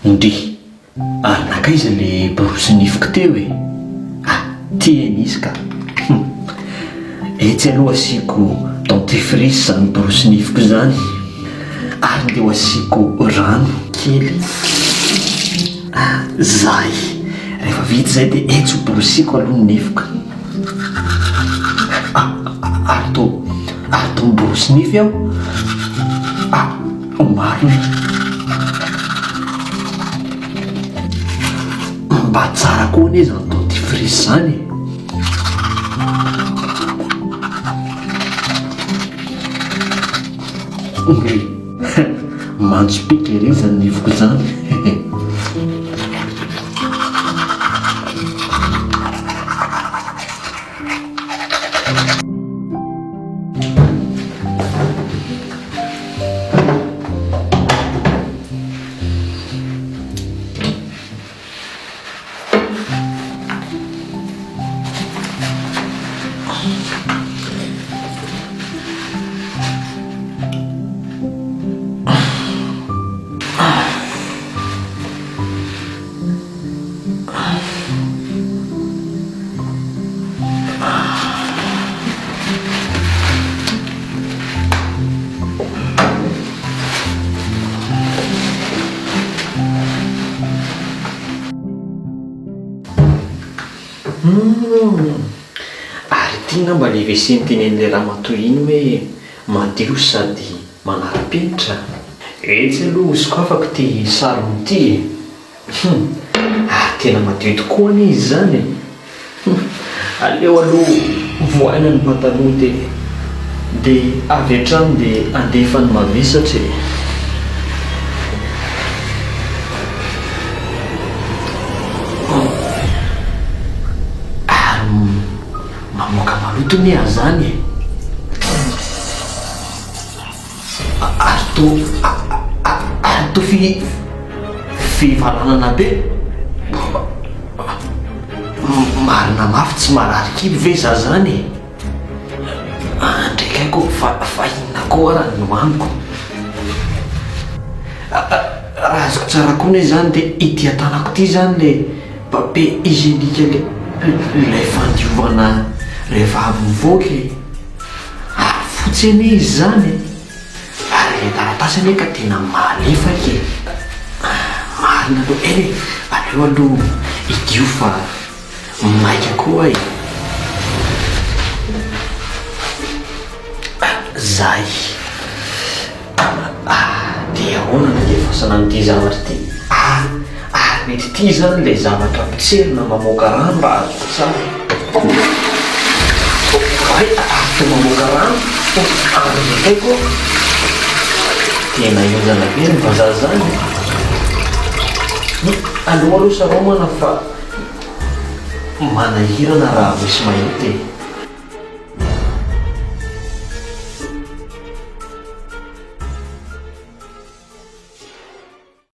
ndry ary nakaiza le borosy nifiko teo e. Tiany izy ka etsy aloha asiako dentifrice zany borosy nifiko zany ary nde ho asiako rano kely zay. Rehefa vita zay dia etsy ho borosiko aloha ny nifiko. Ary to miborosy nify aho marina mba tsara koa ane zany dentifrice zany. Mantsy piky re zany nifiko zany. Ary tia ngamba le WC nitenen'le raha matoy iny hoe madio sady manara-penitra. Etsy aloha izy koa afaka ty sarony ty tena madio tokoa anie izy zany. Aleo aloha voaina ny pataloha dia avy hatrany dia andefa ny mavesatra e. Mamoaka maloto ny ahy zany e. Ary to fivalanana be marina mafy tsy marary kiby ve za zany e. Ndraiky aiko fahinana koa raha nohaniko. Raha azoko tsara koa ne zany dia ity atanako ty zany le papier hygiénique le fandiovana rehefa avy mivoaka fotsy anie izy zany. Ary le taratasy anie ka tena malefaka e. Marina aloha eny aleo aloha idio fa maika koa e. Zay dia ahoana ny efasana n'ity zavatra ty. Mety ty zany le zavatra pitserina mamoaka rano mba azoko tsara. To mamoaka rano ary ndraikaiko tena iozana be ny vazaha zany. Aloha aloha saromana fa manahirana raha misy mahita e.